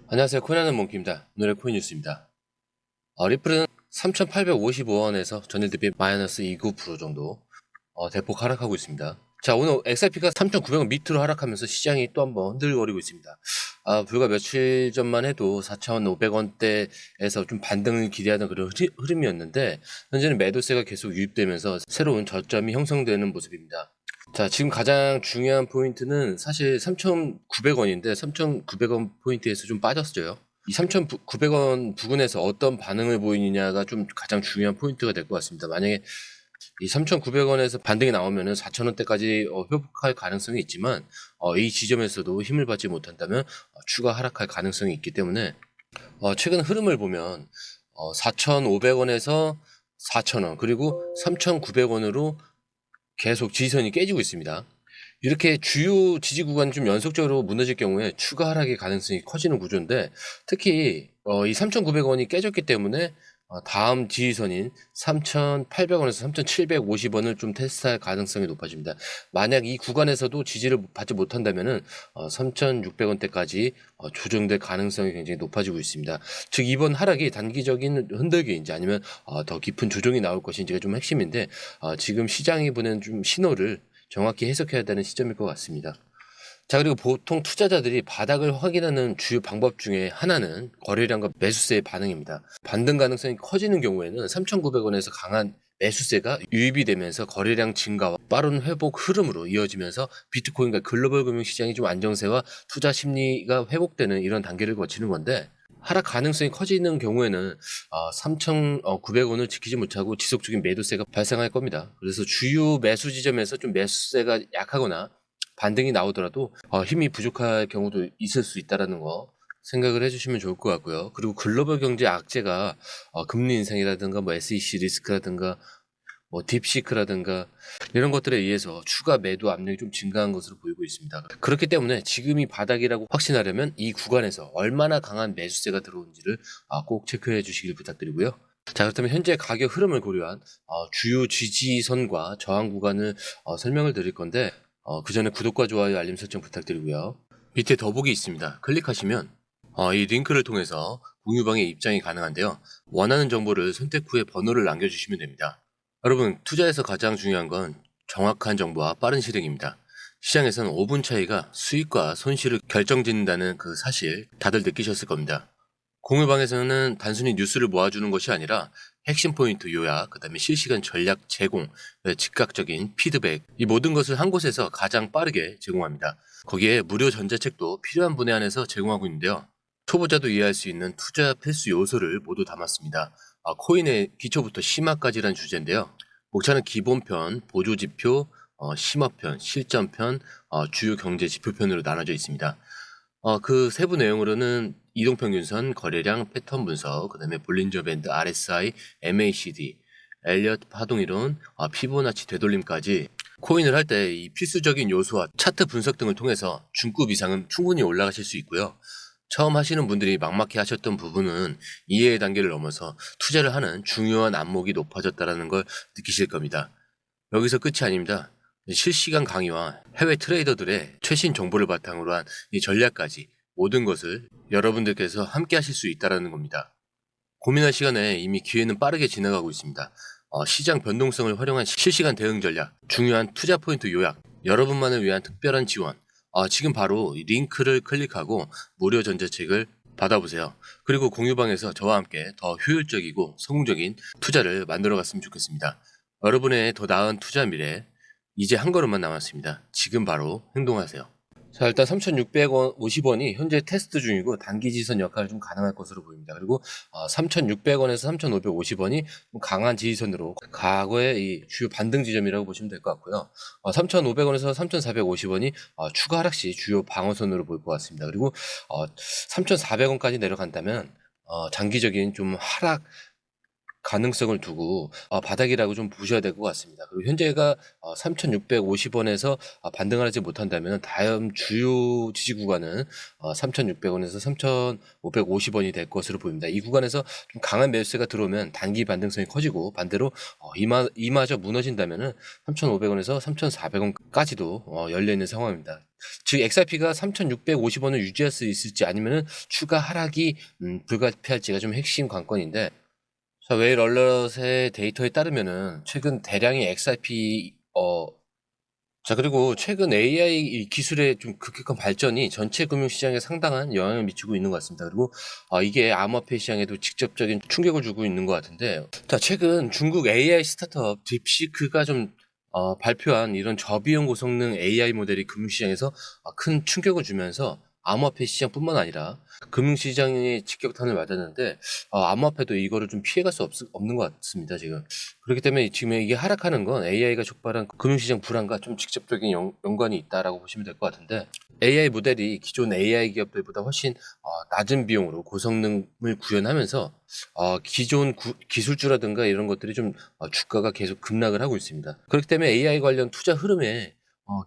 안녕하세요. 코인하는 몽키입니다. 오늘의 코인 뉴스입니다. 리플은 3,855원에서 전일 대비 마이너스 29% 정도 대폭 하락하고 있습니다. 자, 오늘 XRP가 3,900원 밑으로 하락하면서 시장이 또 한번 흔들거리고 있습니다. 불과 며칠 전만 해도 4,500원대에서 좀 반등을 기대하던 그런 흐름이었는데 현재는 매도세가 계속 유입되면서 새로운 저점이 형성되는 모습입니다. 자, 지금 가장 중요한 포인트는 사실 3,900원인데 3,900원 포인트에서 좀 빠졌어요. 이 3,900원 부근에서 어떤 반응을 보이느냐가 좀 가장 중요한 포인트가 될 것 같습니다. 만약에 이 3,900원에서 반등이 나오면은 4,000원대까지 회복할 가능성이 있지만 이 지점에서도 힘을 받지 못한다면 추가 하락할 가능성이 있기 때문에 최근 흐름을 보면 4,500원에서 4,000원 그리고 3,900원으로 계속 지지선이 깨지고 있습니다. 이렇게 주요 지지 구간이 좀 연속적으로 무너질 경우에 추가 하락의 가능성이 커지는 구조인데 특히 이 3,900원이 깨졌기 때문에 다음 지지선인 3,800원에서 3,750원을 좀 테스트할 가능성이 높아집니다. 만약 이 구간에서도 지지를 받지 못한다면은 3,600원대까지 조정될 가능성이 굉장히 높아지고 있습니다. 즉 이번 하락이 단기적인 흔들기인지 아니면 더 깊은 조정이 나올 것인지가 좀 핵심인데 지금 시장이 보낸 좀 신호를 정확히 해석해야 되는 시점일 것 같습니다. 자, 그리고 보통 투자자들이 바닥을 확인하는 주요 방법 중에 하나는 거래량과 매수세의 반응입니다. 반등 가능성이 커지는 경우에는 3,900원에서 강한 매수세가 유입이 되면서 거래량 증가와 빠른 회복 흐름으로 이어지면서 비트코인과 글로벌 금융시장이 좀 안정세와 투자 심리가 회복되는 이런 단계를 거치는 건데 하락 가능성이 커지는 경우에는 3,900원을 지키지 못하고 지속적인 매도세가 발생할 겁니다. 그래서 주요 매수 지점에서 좀 매수세가 약하거나 반등이 나오더라도 힘이 부족할 경우도 있을 수 있다는 거 생각을 해주시면 좋을 것 같고요. 그리고 글로벌 경제 악재가 금리 인상이라든가 뭐 SEC 리스크라든가 뭐 딥시크라든가 이런 것들에 의해서 추가 매도 압력이 좀 증가한 것으로 보이고 있습니다. 그렇기 때문에 지금이 바닥이라고 확신하려면 이 구간에서 얼마나 강한 매수세가 들어오는지를 꼭 체크해 주시길 부탁드리고요. 자, 그렇다면 현재 가격 흐름을 고려한 주요 지지선과 저항 구간을 설명을 드릴 건데 그 전에 구독과 좋아요 알림 설정 부탁드리고요. 밑에 더보기 있습니다. 클릭하시면 이 링크를 통해서 공유방에 입장이 가능한데요. 원하는 정보를 선택 후에 번호를 남겨주시면 됩니다. 여러분, 투자에서 가장 중요한 건 정확한 정보와 빠른 실행입니다. 시장에서는 5분 차이가 수익과 손실을 결정짓는다는 그 사실 다들 느끼셨을 겁니다. 공유방에서는 단순히 뉴스를 모아주는 것이 아니라 핵심 포인트 요약, 그 다음에 실시간 전략 제공, 즉각적인 피드백, 이 모든 것을 한 곳에서 가장 빠르게 제공합니다. 거기에 무료 전자책도 필요한 분야 안에서 제공하고 있는데요. 초보자도 이해할 수 있는 투자 필수 요소를 모두 담았습니다. 코인의 기초부터 심화까지란 주제인데요. 목차는 기본편, 보조지표, 심화편, 실전편, 주요 경제 지표편으로 나눠져 있습니다. 그 세부 내용으로는 이동평균선, 거래량, 패턴 분석, 그 다음에 볼린저 밴드, RSI, MACD, 엘리엇 파동이론, 피보나치 되돌림까지 코인을 할 때 이 필수적인 요소와 차트 분석 등을 통해서 중급 이상은 충분히 올라가실 수 있고요. 처음 하시는 분들이 막막해 하셨던 부분은 이해의 단계를 넘어서 투자를 하는 중요한 안목이 높아졌다는 걸 느끼실 겁니다. 여기서 끝이 아닙니다. 실시간 강의와 해외 트레이더들의 최신 정보를 바탕으로 한 이 전략까지 모든 것을 여러분들께서 함께 하실 수 있다는 겁니다. 고민할 시간에 이미 기회는 빠르게 지나가고 있습니다. 시장 변동성을 활용한 실시간 대응 전략, 중요한 투자 포인트 요약, 여러분만을 위한 특별한 지원, 지금 바로 이 링크를 클릭하고 무료 전자책을 받아보세요. 그리고 공유방에서 저와 함께 더 효율적이고 성공적인 투자를 만들어 갔으면 좋겠습니다. 여러분의 더 나은 투자 미래, 이제 한 걸음만 남았습니다. 지금 바로 행동하세요. 자, 일단 3,650원이 현재 테스트 중이고 단기 지지선 역할을 좀 가능할 것으로 보입니다. 그리고 3,600원에서 3,550원이 강한 지지선으로 과거의 이 주요 반등 지점이라고 보시면 될 것 같고요. 3,500원에서 3,450원이 추가 하락 시 주요 방어선으로 보일 것 같습니다. 그리고 3,400원까지 내려간다면 장기적인 좀 하락 가능성을 두고 바닥이라고 좀 보셔야 될 것 같습니다. 그리고 현재가 3,650원에서 반등을 하지 못한다면 다음 주요 지지 구간은 3,600원에서 3,550원이 될 것으로 보입니다. 이 구간에서 좀 강한 매수세가 들어오면 단기 반등성이 커지고 반대로 이마저 무너진다면 3,500원에서 3,400원까지도 열려 있는 상황입니다. 즉 XRP가 3,650원을 유지할 수 있을지 아니면은 추가 하락이 불가피할지가 좀 핵심 관건인데, 자, 웨일 얼럿의 데이터에 따르면은 최근 대량의 XRP 자, 그리고 최근 AI 이 기술의 좀 급격한 발전이 전체 금융시장에 상당한 영향을 미치고 있는 것 같습니다. 그리고 이게 암호화폐 시장에도 직접적인 충격을 주고 있는 것 같은데, 자, 최근 중국 AI 스타트업 딥시크가 좀 발표한 이런 저비용 고성능 AI 모델이 금융시장에서 큰 충격을 주면서 암호화폐 시장뿐만 아니라 금융시장에 직격탄을 맞았는데, 암호화폐도 이거를 좀 피해갈 수 없는 것 같습니다, 지금. 그렇기 때문에 지금 이게 하락하는 건 AI가 촉발한 금융시장 불안과 좀 직접적인 연관이 있다라고 보시면 될 것 같은데, AI 모델이 기존 AI 기업들보다 훨씬 낮은 비용으로 고성능을 구현하면서 기존 기술주라든가 이런 것들이 좀 주가가 계속 급락을 하고 있습니다. 그렇기 때문에 AI 관련 투자 흐름에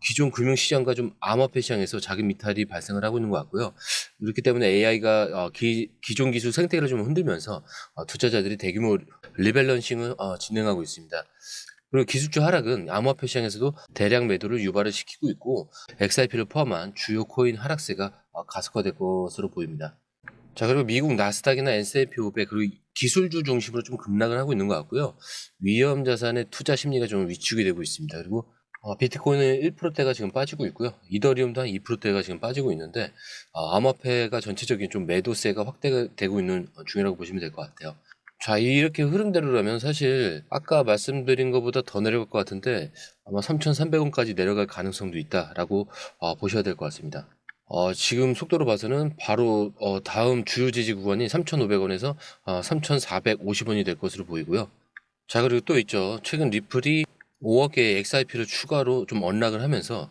기존 금융시장과 좀 암호화폐 시장에서 자금 이탈이 발생을 하고 있는 것 같고요. 그렇기 때문에 AI가 기존 기술 생태계를 좀 흔들면서 투자자들이 대규모 리밸런싱을 진행하고 있습니다. 그리고 기술주 하락은 암호화폐 시장에서도 대량 매도를 유발을 시키고 있고, XRP를 포함한 주요 코인 하락세가 가속화될 것으로 보입니다. 자, 그리고 미국 나스닥이나 S&P 500 그리고 기술주 중심으로 좀 급락을 하고 있는 것 같고요. 위험 자산의 투자 심리가 좀 위축이 되고 있습니다. 그리고 비트코인은 1%대가 지금 빠지고 있고요. 이더리움도 한 2%대가 지금 빠지고 있는데, 암호화폐가 전체적인 좀 매도세가 확대되고 있는 중이라고 보시면 될 것 같아요. 자, 이렇게 흐름대로라면 사실 아까 말씀드린 것보다 더 내려갈 것 같은데, 아마 3,300원까지 내려갈 가능성도 있다라고 보셔야 될 것 같습니다. 지금 속도로 봐서는 바로 다음 주요 지지 구간이 3,500원에서 3,450원이 될 것으로 보이고요. 자, 그리고 또 있죠. 최근 리플이 5억 개의 XRP를 추가로 좀 언락을 하면서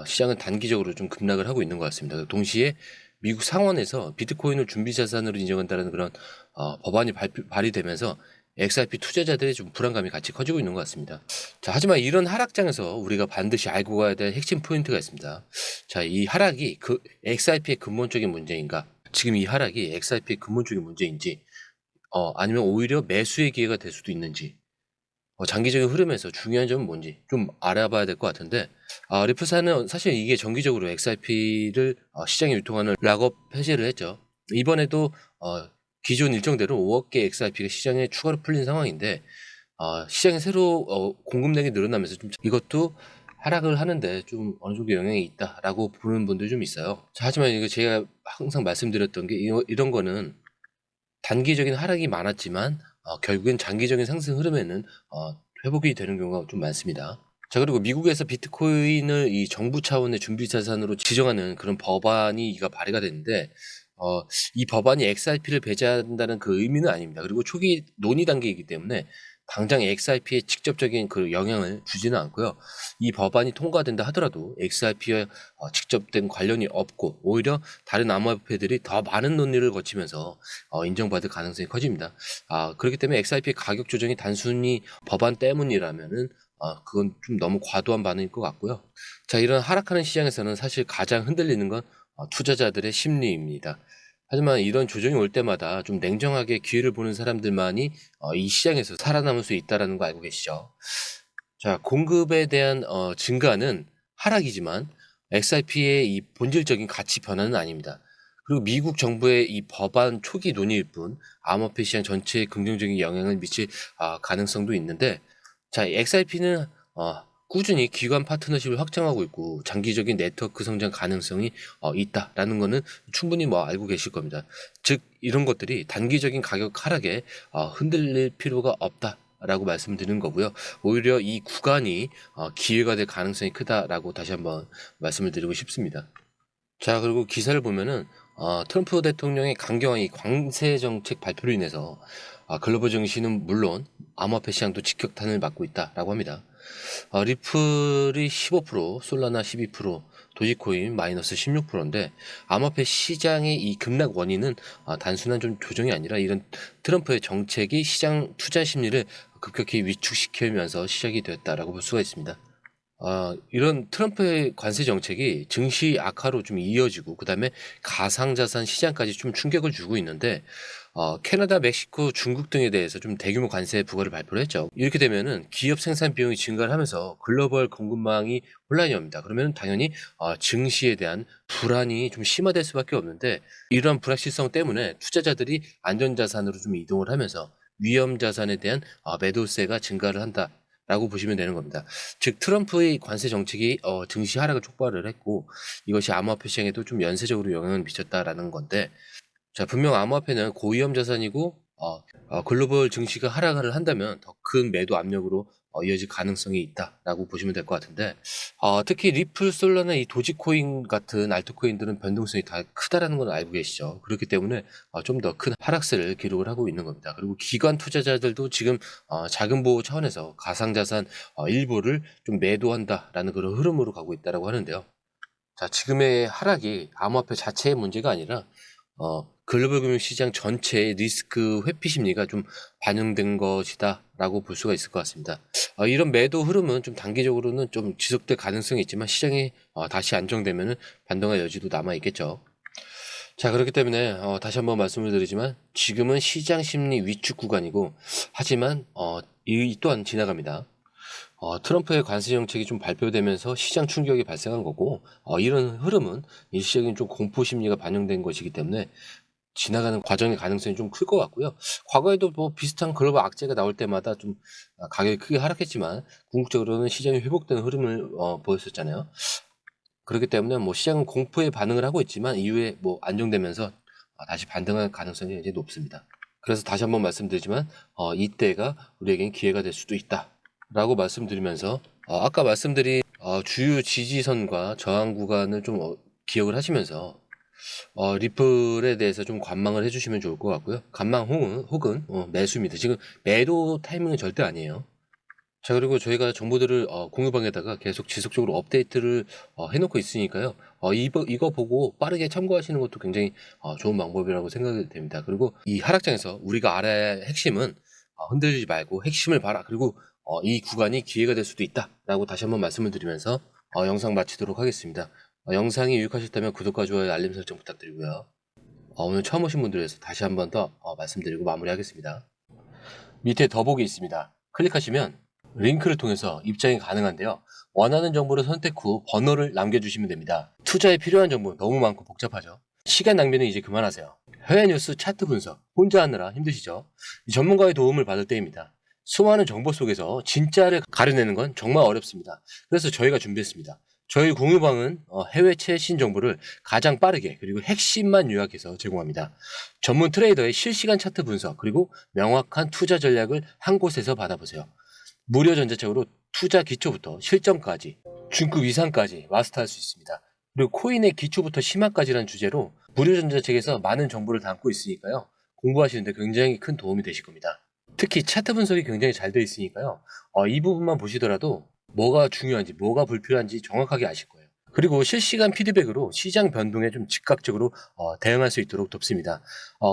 시장은 단기적으로 좀 급락을 하고 있는 것 같습니다. 동시에 미국 상원에서 비트코인을 준비 자산으로 인정한다는 그런 법안이 발의되면서 XRP 투자자들의 좀 불안감이 같이 커지고 있는 것 같습니다. 자, 하지만 이런 하락장에서 우리가 반드시 알고 가야 될 핵심 포인트가 있습니다. 자, 이 하락이 그 XRP의 근본적인 문제인가? 지금 이 하락이 XRP의 근본적인 문제인지, 아니면 오히려 매수의 기회가 될 수도 있는지, 장기적인 흐름에서 중요한 점은 뭔지 좀 알아봐야 될 것 같은데, 리프사는 사실 이게 정기적으로 XRP를 시장에 유통하는 락업 해제를 했죠. 이번에도 기존 일정대로 5억 개 XRP가 시장에 추가로 풀린 상황인데, 시장에 새로 공급량이 늘어나면서 좀 이것도 하락을 하는데 좀 어느 정도 영향이 있다라고 보는 분들이 좀 있어요. 자, 하지만 이거 제가 항상 말씀드렸던 게 이런 거는 단기적인 하락이 많았지만 결국엔 장기적인 상승 흐름에는 회복이 되는 경우가 좀 많습니다. 자, 그리고 미국에서 비트코인을 이 정부 차원의 준비 자산으로 지정하는 그런 법안이 발의가 됐는데, 이 법안이 XRP를 배제한다는 그 의미는 아닙니다. 그리고 초기 논의 단계이기 때문에 당장 XRP에 직접적인 그 영향을 주지는 않고요. 이 법안이 통과된다 하더라도 XRP와 직접된 관련이 없고, 오히려 다른 암호화폐들이 더 많은 논의를 거치면서 인정받을 가능성이 커집니다. 그렇기 때문에 XRP 가격 조정이 단순히 법안 때문이라면은 그건 좀 너무 과도한 반응일 것 같고요. 자, 이런 하락하는 시장에서는 사실 가장 흔들리는 건 투자자들의 심리입니다. 하지만 이런 조정이 올 때마다 좀 냉정하게 기회를 보는 사람들만이 이 시장에서 살아남을 수 있다는 거 알고 계시죠? 자, 공급에 대한 증가는 하락이지만 XRP의 이 본질적인 가치 변화는 아닙니다. 그리고 미국 정부의 이 법안 초기 논의일 뿐 암호화폐 시장 전체에 긍정적인 영향을 미칠 가능성도 있는데, 자, XRP는 꾸준히 기관 파트너십을 확장하고 있고 장기적인 네트워크 성장 가능성이 있다라는 거는 충분히 알고 계실 겁니다. 즉 이런 것들이 단기적인 가격 하락에 흔들릴 필요가 없다라고 말씀드리는 거고요. 오히려 이 구간이 기회가 될 가능성이 크다라고 다시 한번 말씀을 드리고 싶습니다. 자, 그리고 기사를 보면은 트럼프 대통령의 강경한 이 관세 정책 발표로 인해서 글로벌 증시는 물론 암호화폐 시장도 직격탄을 맞고 있다라고 합니다. 리플이 15%, 솔라나 12%, 도지코인 마이너스 16%인데, 암호화폐 시장의 이 급락 원인은 단순한 좀 조정이 아니라 이런 트럼프의 정책이 시장 투자 심리를 급격히 위축시키면서 시작이 되었다라고 볼 수가 있습니다. 이런 트럼프의 관세 정책이 증시 악화로 좀 이어지고 그다음에 가상자산 시장까지 좀 충격을 주고 있는데 캐나다, 멕시코, 중국 등에 대해서 좀 대규모 관세 부과를 발표를 했죠. 이렇게 되면은 기업 생산 비용이 증가를 하면서 글로벌 공급망이 혼란이 옵니다. 그러면 당연히 증시에 대한 불안이 좀 심화될 수밖에 없는데 이런 불확실성 때문에 투자자들이 안전자산으로 좀 이동을 하면서 위험 자산에 대한 매도세가 증가를 한다. 라고 보시면 되는 겁니다. 즉 트럼프의 관세 정책이 증시 하락을 촉발을 했고 이것이 암호화폐 시장에도 좀 연쇄적으로 영향을 미쳤다라는 건데 자 분명 암호화폐는 고위험 자산이고 글로벌 증시가 하락을 한다면 더 큰 매도 압력으로 이어질 가능성이 있다라고 보시면 될 것 같은데 특히 리플, 솔라나 이 도지코인 같은 알트코인들은 변동성이 다 크다라는 걸 알고 계시죠. 그렇기 때문에 좀 더 큰 하락세를 기록을 하고 있는 겁니다. 그리고 기관 투자자들도 지금 자금 보호 차원에서 가상자산 일부를 좀 매도한다라는 그런 흐름으로 가고 있다라고 하는데요. 자, 지금의 하락이 암호화폐 자체의 문제가 아니라 글로벌 금융시장 전체의 리스크 회피 심리가 좀 반영된 것이다라고 볼 수가 있을 것 같습니다. 이런 매도 흐름은 좀 단기적으로는 좀 지속될 가능성이 있지만 시장이 다시 안정되면은 반등할 여지도 남아 있겠죠. 자, 그렇기 때문에 다시 한번 말씀을 드리지만 지금은 시장 심리 위축 구간이고 하지만 이 또한 지나갑니다. 트럼프의 관세 정책이 좀 발표되면서 시장 충격이 발생한 거고 이런 흐름은 일시적인 좀 공포 심리가 반영된 것이기 때문에 지나가는 과정의 가능성이 좀 클 것 같고요. 과거에도 뭐 비슷한 글로벌 악재가 나올 때마다 좀 가격이 크게 하락했지만 궁극적으로는 시장이 회복되는 흐름을 보였었잖아요. 그렇기 때문에 뭐 시장은 공포에 반응을 하고 있지만 이후에 뭐 안정되면서 다시 반등할 가능성이 이제 높습니다. 그래서 다시 한번 말씀드리지만 이때가 우리에겐 기회가 될 수도 있다라고 말씀드리면서 아까 말씀드린 주요 지지선과 저항 구간을 좀 기억을 하시면서 리플에 대해서 좀 관망을 해주시면 좋을 것 같고요. 관망 혹은 매수입니다. 지금 매도 타이밍은 절대 아니에요. 자, 그리고 저희가 정보들을 공유방에다가 계속 지속적으로 업데이트를 해놓고 있으니까요. 이거 보고 빠르게 참고하시는 것도 굉장히 좋은 방법이라고 생각이 됩니다. 그리고 이 하락장에서 우리가 알아야 할 핵심은 흔들리지 말고 핵심을 봐라. 그리고 이 구간이 기회가 될 수도 있다라고 다시 한번 말씀을 드리면서 영상 마치도록 하겠습니다. 영상이 유익하셨다면 구독과 좋아요, 알림 설정 부탁드리고요. 오늘 처음 오신 분들을 위해서 다시 한번 더 말씀드리고 마무리하겠습니다. 밑에 더보기 있습니다. 클릭하시면 링크를 통해서 입장이 가능한데요. 원하는 정보를 선택 후 번호를 남겨주시면 됩니다. 투자에 필요한 정보 너무 많고 복잡하죠. 시간 낭비는 이제 그만하세요. 해외 뉴스 차트 분석 혼자 하느라 힘드시죠? 전문가의 도움을 받을 때입니다. 수많은 정보 속에서 진짜를 가려내는 건 정말 어렵습니다. 그래서 저희가 준비했습니다. 저희 공유방은 해외 최신 정보를 가장 빠르게 그리고 핵심만 요약해서 제공합니다. 전문 트레이더의 실시간 차트 분석 그리고 명확한 투자 전략을 한 곳에서 받아보세요. 무료 전자책으로 투자 기초부터 실전까지 중급 이상까지 마스터할 수 있습니다. 그리고 코인의 기초부터 심화까지라는 주제로 무료 전자책에서 많은 정보를 담고 있으니까요. 공부하시는데 굉장히 큰 도움이 되실 겁니다. 특히 차트 분석이 굉장히 잘 되어 있으니까요. 이 부분만 보시더라도 뭐가 중요한지 뭐가 불필요한지 정확하게 아실 거예요. 그리고 실시간 피드백으로 시장 변동에 좀 즉각적으로 대응할 수 있도록 돕습니다.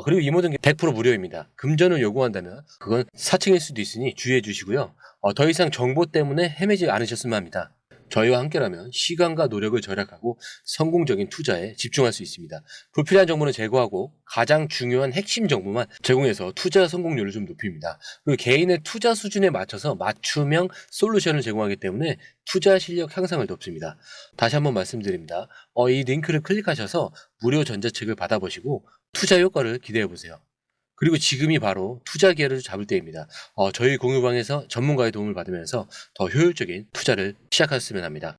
그리고 이 모든 게 100% 무료입니다. 금전을 요구한다면 그건 사칭일 수도 있으니 주의해 주시고요. 더 이상 정보 때문에 헤매지 않으셨으면 합니다. 저희와 함께라면 시간과 노력을 절약하고 성공적인 투자에 집중할 수 있습니다. 불필요한 정보는 제거하고 가장 중요한 핵심 정보만 제공해서 투자 성공률을 좀 높입니다. 그리고 개인의 투자 수준에 맞춰서 맞춤형 솔루션을 제공하기 때문에 투자 실력 향상을 돕습니다. 다시 한번 말씀드립니다. 이 링크를 클릭하셔서 무료 전자책을 받아보시고 투자 효과를 기대해 보세요. 그리고 지금이 바로 투자 기회를 잡을 때입니다. 저희 공유방에서 전문가의 도움을 받으면서 더 효율적인 투자를 시작하셨으면 합니다.